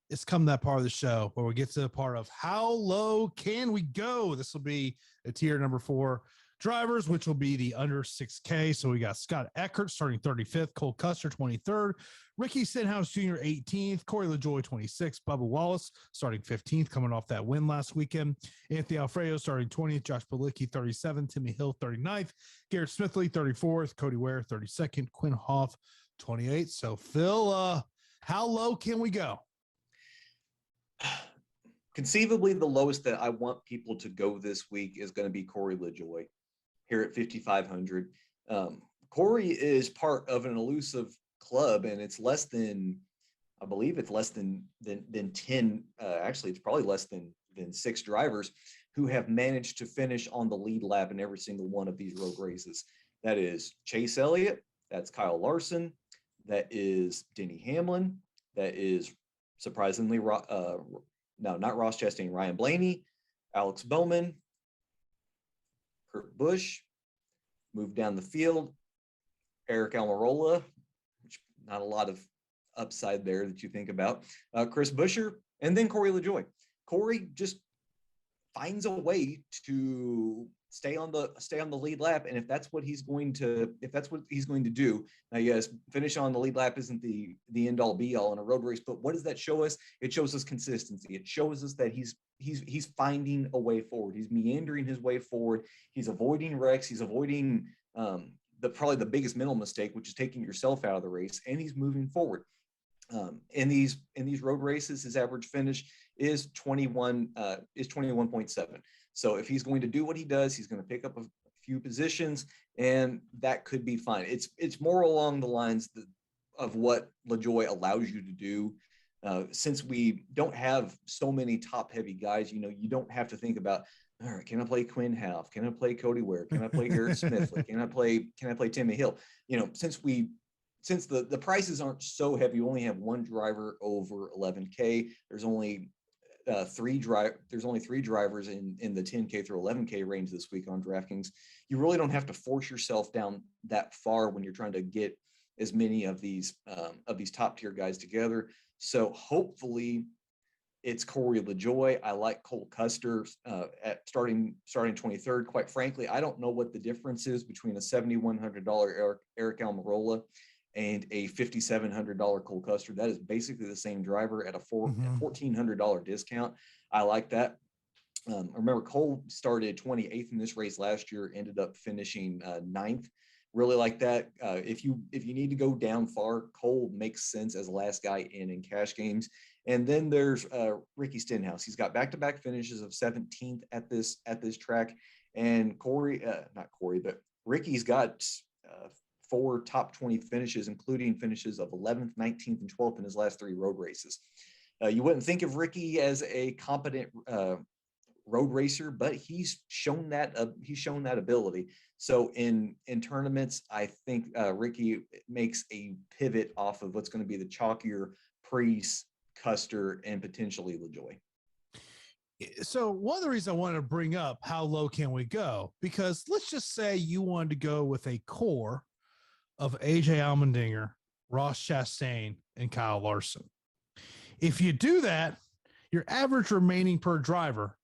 it's come that part of the show where we get to the part of how low can we go. This will be a tier number 4 drivers, which will be the under 6K. So we got Scott Eckert starting 35th, Cole Custer 23rd, Ricky Stenhouse Jr. 18th, Corey LaJoie 26th, Bubba Wallace starting 15th, coming off that win last weekend, Anthony Alfredo starting 20th, Josh Bilicki 37th, Timmy Hill 39th, Garrett Smithley 34th, Cody Ware 32nd, Quinn Hoff 28th. So Phil, how low can we go? Conceivably, the lowest that I want people to go this week is going to be Corey LaJoie here at 5,500. Corey is part of an elusive club, and it's less than, I believe it's less than 10. Actually, it's probably less than 6 drivers who have managed to finish on the lead lap in every single one of these road races. That is Chase Elliott. That's Kyle Larson. That is Denny Hamlin. That is surprisingly, no, not Ross Chastain, Ryan Blaney, Alex Bowman, Kurt Busch. Moved down the field, Eric Almirola, which not a lot of upside there that you think about, Chris Buescher, and then Corey LaJoie. Corey just finds a way to stay on the lead lap, and if that's what he's going to do. Now, yes, finish on the lead lap isn't the end all be all in a road race, but what does that show us? It shows us consistency. It shows us that he's finding a way forward. He's meandering his way forward. He's avoiding wrecks. He's avoiding probably the biggest mental mistake, which is taking yourself out of the race, and he's moving forward. In these road races, his average finish is 21.7. So if he's going to do what he does, he's going to pick up a few positions, and that could be fine. It's more along the lines of what LaJoie allows you to do. Since we don't have so many top-heavy guys, you don't have to think about, all right, can I play Quinn Half? Can I play Cody Ware? Can I play Garrett Smithley? Can I play Timmy Hill? Since the prices aren't so heavy, you only have one driver over 11K. There's only three drivers in the 10K through 11K range this week on DraftKings. You really don't have to force yourself down that far when you're trying to get as many of these top tier guys together. So hopefully it's Corey LaJoie. I like Cole Custer at starting 23rd. Quite frankly, I don't know what the difference is between a $7,100 Eric Almirola and a $5,700 Cole Custer. That is basically the same driver at a $1,400 discount. I like that. Remember, Cole started 28th in this race last year, ended up finishing 9th. Really like that. If you need to go down far, Cole makes sense as the last guy in cash games. And then there's Ricky Stenhouse. He's got back-to-back finishes of 17th at this track. And but Ricky's got 4 top 20 finishes, including finishes of 11th, 19th, and 12th in his last 3 road races. You wouldn't think of Ricky as a competent road racer, but he's shown that ability. So in tournaments, I think Ricky makes a pivot off of what's going to be the chalkier Priest, Custer, and potentially LaJoy. So one of the reasons I wanted to bring up how low can we go, because let's just say you wanted to go with a core of AJ Allmendinger, Ross Chastain, and Kyle Larson. If you do that, your average remaining per driver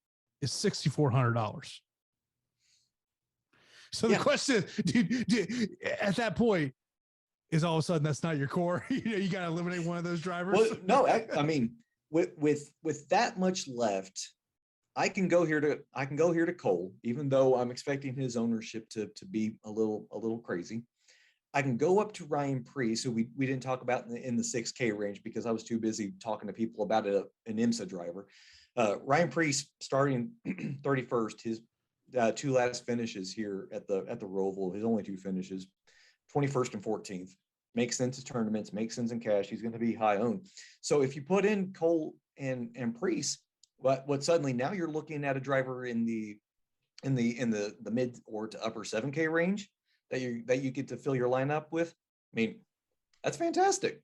is $6,400. So the question, dude, at that point, is all of a sudden that's not your core? You got to eliminate one of those drivers. Well, no, I mean, with that much left, I can go here to Cole, even though I'm expecting his ownership to be a little crazy. I can go up to Ryan Preece, who we didn't talk about in the 6K range because I was too busy talking to people about an IMSA driver. Ryan Preece starting 31st, his 2 last finishes here at the Roval, his only 2 finishes, 21st and 14th. Makes sense in tournaments, makes sense in cash. He's going to be high owned. So if you put in Cole and Preece, what suddenly now you're looking at a driver in the mid or to upper 7K range that you get to fill your lineup with. I mean, that's fantastic.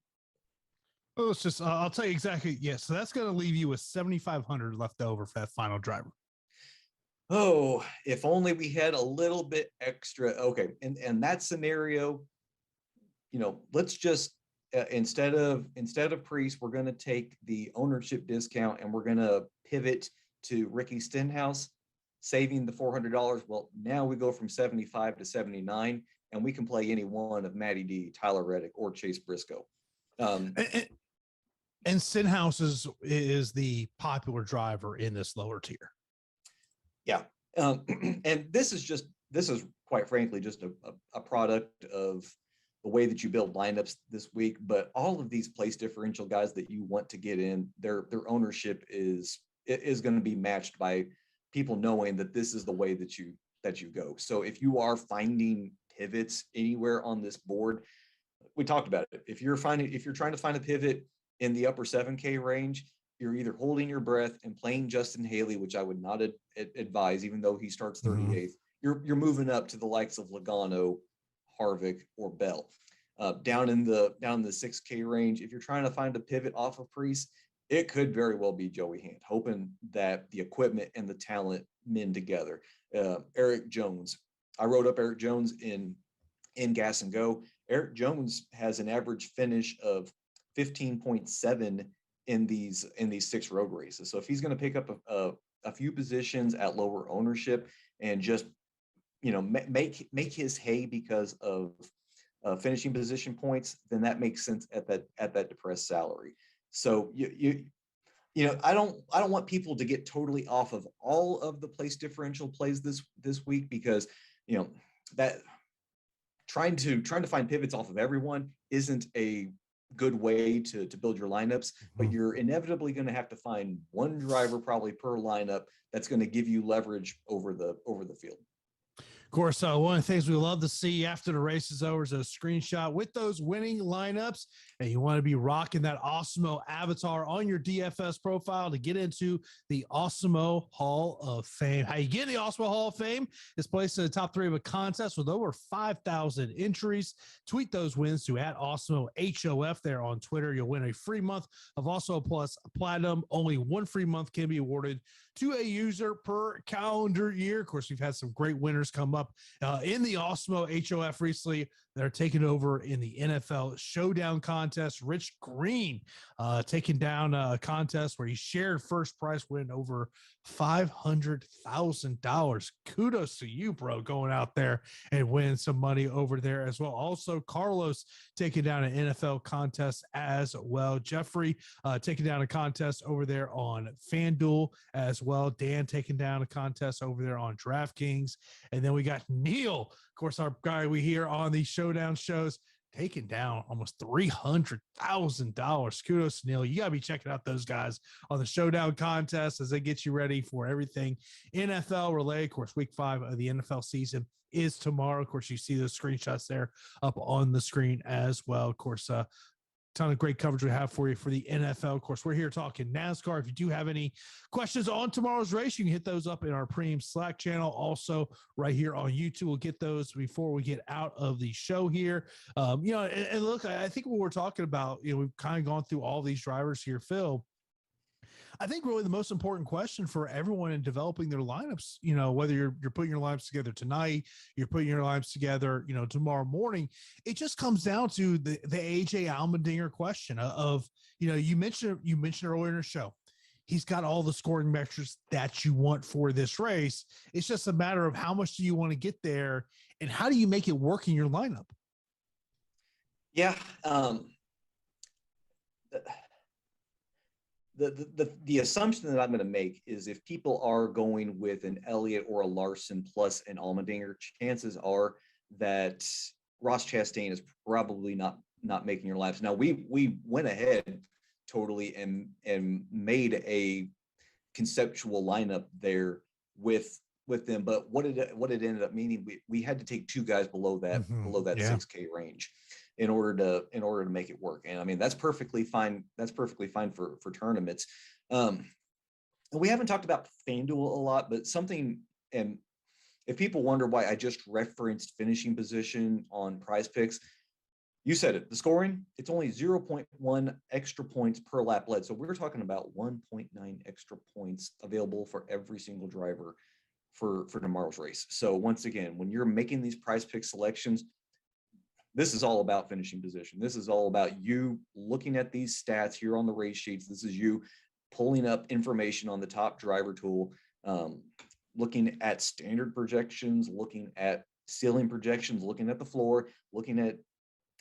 Well, it's just, I'll tell you exactly. Yeah. So that's going to leave you with 7,500 left over for that final driver. Oh, if only we had a little bit extra. Okay. And that scenario, let's just, instead of Priest, we're going to take the ownership discount and we're going to pivot to Ricky Stenhouse, saving the $400. Well, now we go from 75 to 79, and we can play any one of Matty D, Tyler Reddick, or Chase Briscoe. And Stenhouse is the popular driver in this lower tier. Yeah. And this is quite frankly just a product of the way that you build lineups this week. But all of these place differential guys that you want to get in, their ownership is going to be matched by people knowing that this is the way that you go. So if you are finding pivots anywhere on this board, we talked about it. If you're trying to find a pivot in the upper 7K range, you're either holding your breath and playing Justin Haley, which I would not advise, even though he starts 38th. You're moving up to the likes of Logano, Harvick, or Bell. Down in the 6K range, if you're trying to find a pivot off of Priest, it could very well be Joey Hand, hoping that the equipment and the talent mend together. Eric Jones. I wrote up Eric Jones in Gas and Go. Eric Jones has an average finish of 15.7 in these 6 road races. So if he's going to pick up a few positions at lower ownership and just make his hay because of finishing position points, then that makes sense at that depressed salary. So I don't want people to get totally off of all of the place differential plays this week, because that trying to find pivots off of everyone isn't a good way to build your lineups, but you're inevitably going to have to find one driver probably per lineup that's going to give you leverage over the field. Of course, one of the things we love to see after the race is over is a screenshot with those winning lineups, and you want to be rocking that Awesemo avatar on your DFS profile to get into the Awesemo Hall of Fame. How you get in the Awesemo Hall of Fame is placed in the top 3 of a contest with over 5,000 entries. Tweet those wins to @Awesemo HOF there on Twitter. You'll win a free month of Awesemo Plus Platinum. Only 1 free month can be awarded to a user per calendar year. Of course, we've had some great winners come up up in the Awesemo HOF recently. They're taking over in the NFL Showdown contest. Rich Green taking down a contest where he shared first prize win over $500,000. Kudos to you, bro, going out there and winning some money over there as well. Also, Carlos taking down an NFL contest as well. Jeffrey taking down a contest over there on FanDuel as well. Dan taking down a contest over there on DraftKings. And then we got Neil, of course, our guy we hear on these showdown shows, taking down almost $300,000. Kudos to Neil. You got to be checking out those guys on the showdown contest as they get you ready for everything NFL related. Of course, week 5 of the NFL season is tomorrow. Of course, you see those screenshots there up on the screen as well. Of course, ton of great coverage we have for you for the NFL. Of course, we're here talking NASCAR. If you do have any questions on tomorrow's race, you can hit those up in our premium Slack channel. Also, right here on YouTube, we'll get those before we get out of the show here. And look, I think what we're talking about, we've kind of gone through all these drivers here, Phil. I think really the most important question for everyone in developing their lineups, whether you're putting your lineups together tonight, you're putting your lineups together, tomorrow morning, it just comes down to the AJ Allmendinger question of, you mentioned earlier in the show, he's got all the scoring metrics that you want for this race. It's just a matter of how much do you want to get there and how do you make it work in your lineup? Yeah. The assumption that I'm going to make is if people are going with an Elliott or a Larson plus an Allmendinger, chances are that Ross Chastain is probably not making your laps. Now we went ahead totally and made a conceptual lineup there with them, but what it ended up meaning, we had to take 2 guys below that 6K range in order to make it work. And I mean, that's perfectly fine. That's perfectly fine for tournaments. We haven't talked about FanDuel a lot, but something, and if people wonder why I just referenced finishing position on Prize Picks, you said it, the scoring, it's only 0.1 extra points per lap led. So we're talking about 1.9 extra points available for every single driver for tomorrow's race. So once again, when you're making these Prize Pick selections, this is all about finishing position. This is all about you looking at these stats here on the race sheets. This is you pulling up information on the top driver tool, looking at standard projections, looking at ceiling projections, looking at the floor, looking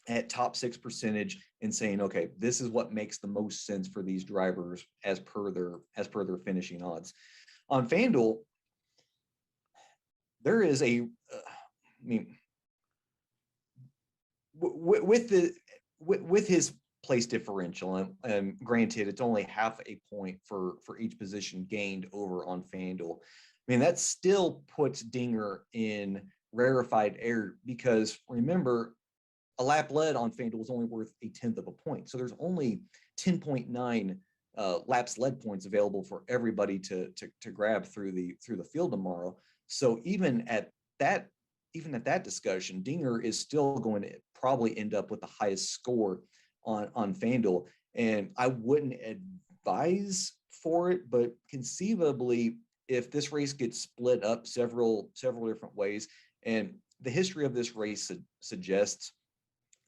at top 6 percentage and saying, okay, this is what makes the most sense for these drivers as per their finishing odds. On FanDuel, there is with his place differential, and granted, it's only half a point for each position gained over on FanDuel. I mean, that still puts Dinger in rarefied air because remember, a lap led on FanDuel is only worth 1/10 of a point. So there's only 10.9 laps led points available for everybody to grab through the field tomorrow. So even at that discussion, Dinger is still going to probably end up with the highest score on FanDuel. And I wouldn't advise for it, but conceivably, if this race gets split up several different ways, and the history of this race suggests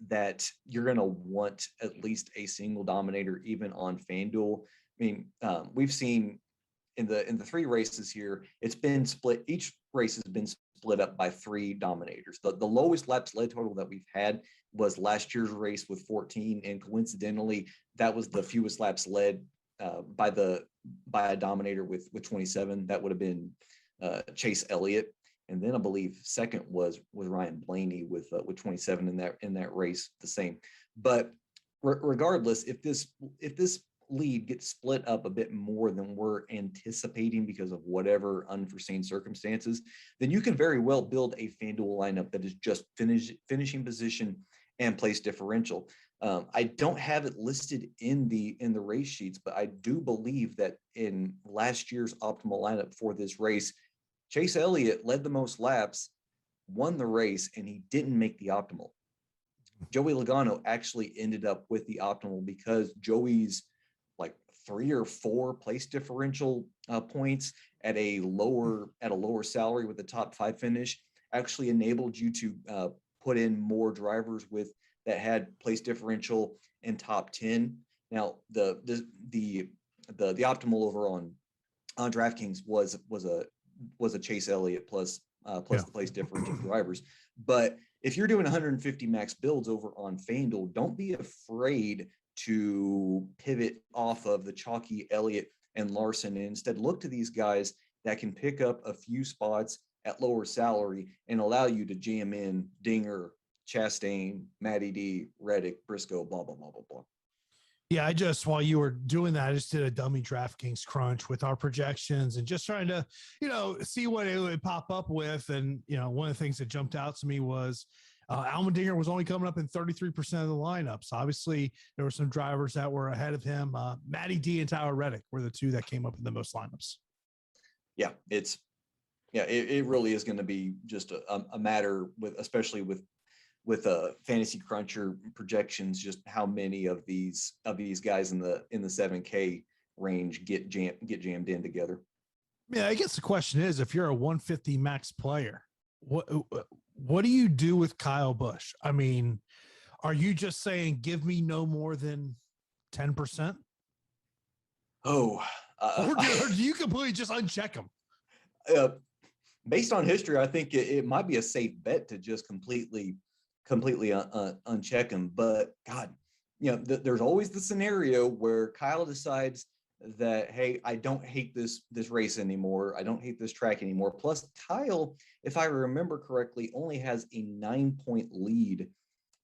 that you're going to want at least a single dominator, even on FanDuel. I mean, we've seen in the 3 races here, it's been split. Each race has been split up by 3 dominators. The lowest laps led total that we've had was last year's race with 14, and coincidentally, that was the fewest laps led by a dominator with 27. That would have been Chase Elliott, and then I believe second was Ryan Blaney with 27 in that race, the same. But regardless, if this lead gets split up a bit more than we're anticipating because of whatever unforeseen circumstances, then you can very well build a FanDuel lineup that is just finishing position and place differential. I don't have it listed in the race sheets, but I do believe that in last year's optimal lineup for this race, Chase Elliott led the most laps, won the race, and he didn't make the optimal. Joey Logano actually ended up with the optimal because Joey's like 3 or 4 place differential points at a lower salary with the top 5 finish actually enabled you to put in more drivers that had place differential in top 10. Now the optimal over on DraftKings was a Chase Elliott plus the place differential drivers. But if you're doing 150 max builds over on FanDuel, don't be afraid to pivot off of the chalky Elliott and Larson, and instead look to these guys that can pick up a few spots at lower salary and allow you to jam in Dinger, Chastain, Matty D, Reddick, Briscoe, blah, blah, blah, blah, blah. Yeah, while you were doing that, I just did a dummy DraftKings crunch with our projections and just trying to, see what it would pop up with. And, one of the things that jumped out to me was Allmendinger was only coming up in 33% of the lineups. Obviously, there were some drivers that were ahead of him. Matty D and Tyler Reddick were the two that came up in the most lineups. Yeah, it really is going to be just a matter especially with a fantasy cruncher projections, just how many of these guys in the 7K range get jammed in together. Yeah, I guess the question is, if you're a 150 max player, what do you do with Kyle Busch? I mean, are you just saying give me no more than 10%? Or do you completely just uncheck him? Based on history, I think it might be a safe bet to just completely uncheck him. But God, there's always the scenario where Kyle decides that, hey, I don't hate this race anymore. I don't hate this track anymore. Plus, Kyle, if I remember correctly, only has a 9-point lead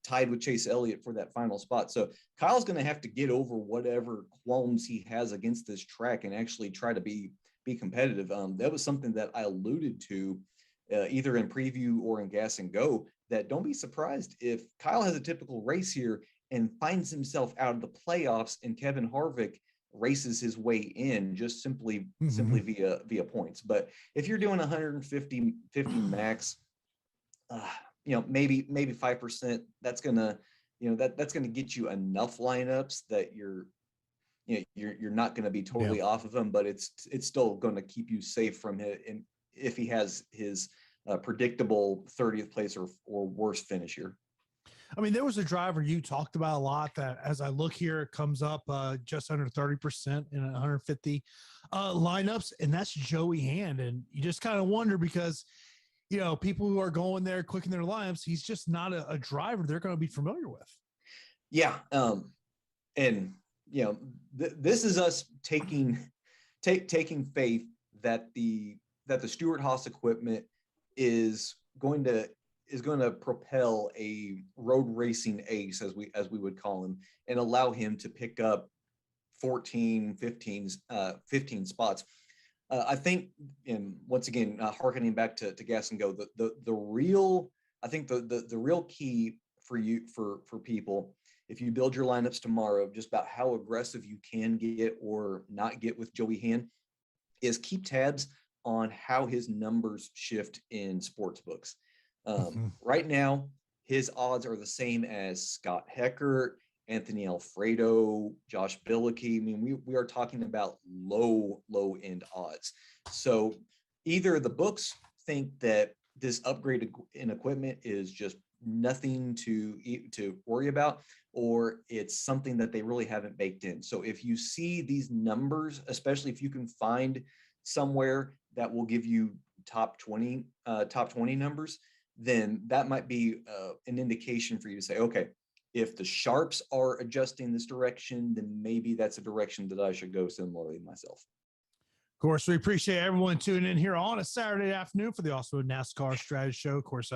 tied with Chase Elliott for that final spot. So Kyle's going to have to get over whatever qualms he has against this track and actually try to be competitive. That was something that I alluded to either in preview or in Gas and Go, that don't be surprised if Kyle has a typical race here and finds himself out of the playoffs and Kevin Harvick races his way in just simply via points. But if you're doing 150 max, maybe 5%, that's gonna get you enough lineups that you're not going to be totally off of him, but it's still going to keep you safe from it. And if he has his predictable 30th place or worse finish here. I mean, there was a driver you talked about a lot that, as I look here, it comes up just under 30% in 150 lineups, and that's Joey Hand. And you just kind of wonder because, people who are going there, clicking their lineups, he's just not a driver they're going to be familiar with. Yeah. This is us taking faith that the Stewart-Haas equipment is going to propel a road racing ace, as we would call him, and allow him to pick up 15 spots. I think, and once again, harkening back to Gas and Go, the real key for people, if you build your lineups tomorrow, just about how aggressive you can get or not get with Joey Hand, is keep tabs on how his numbers shift in sports books. Right now, his odds are the same as Scott Heckert, Anthony Alfredo, Josh Bilicki. I mean, we are talking about low end odds. So either the books think that this upgrade in equipment is just nothing to worry about, or it's something that they really haven't baked in. So if you see these numbers, especially if you can find somewhere that will give you top 20 numbers, then that might be an indication for you to say, okay, if the sharps are adjusting this direction, then maybe that's a direction that I should go similarly myself. Of course, we appreciate everyone tuning in here on a Saturday afternoon for the Awesemo NASCAR Strategy Show. Of course,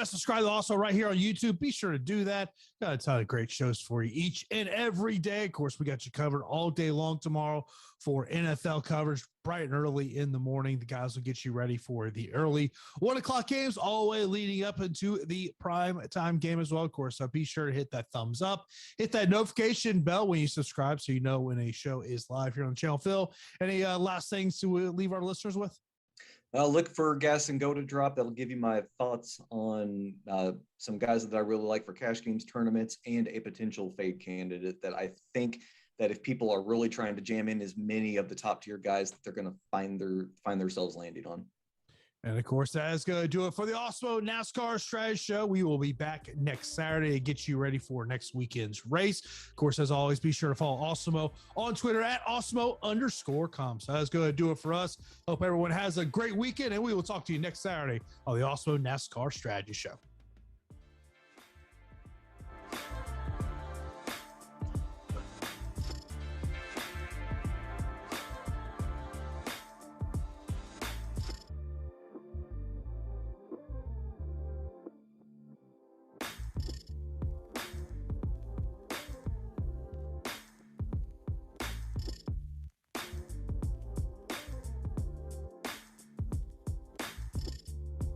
subscribe also right here on YouTube. Be sure to do that. Got a ton of great shows for you each and every day. Of course, we got you covered all day long tomorrow for NFL coverage, bright and early in the morning. The guys will get you ready for the early 1 o'clock games, all the way leading up into the prime time game as well. Of course, be sure to hit that thumbs up, hit that notification bell when you subscribe so you know when a show is live here on the channel. Phil, any last things to leave our listeners with? Look for Gas and Go to drop. That'll give you my thoughts on some guys that I really like for cash games tournaments and a potential fade candidate that I think that if people are really trying to jam in as many of the top tier guys that they're going to find themselves landing on. And of course, that is going to do it for the Awesemo NASCAR Strategy Show. We will be back next Saturday to get you ready for next weekend's race. Of course, as always, be sure to follow Awesemo on Twitter at Awesemo_com. So that's going to do it for us. Hope everyone has a great weekend, and we will talk to you next Saturday on the Awesemo NASCAR Strategy Show.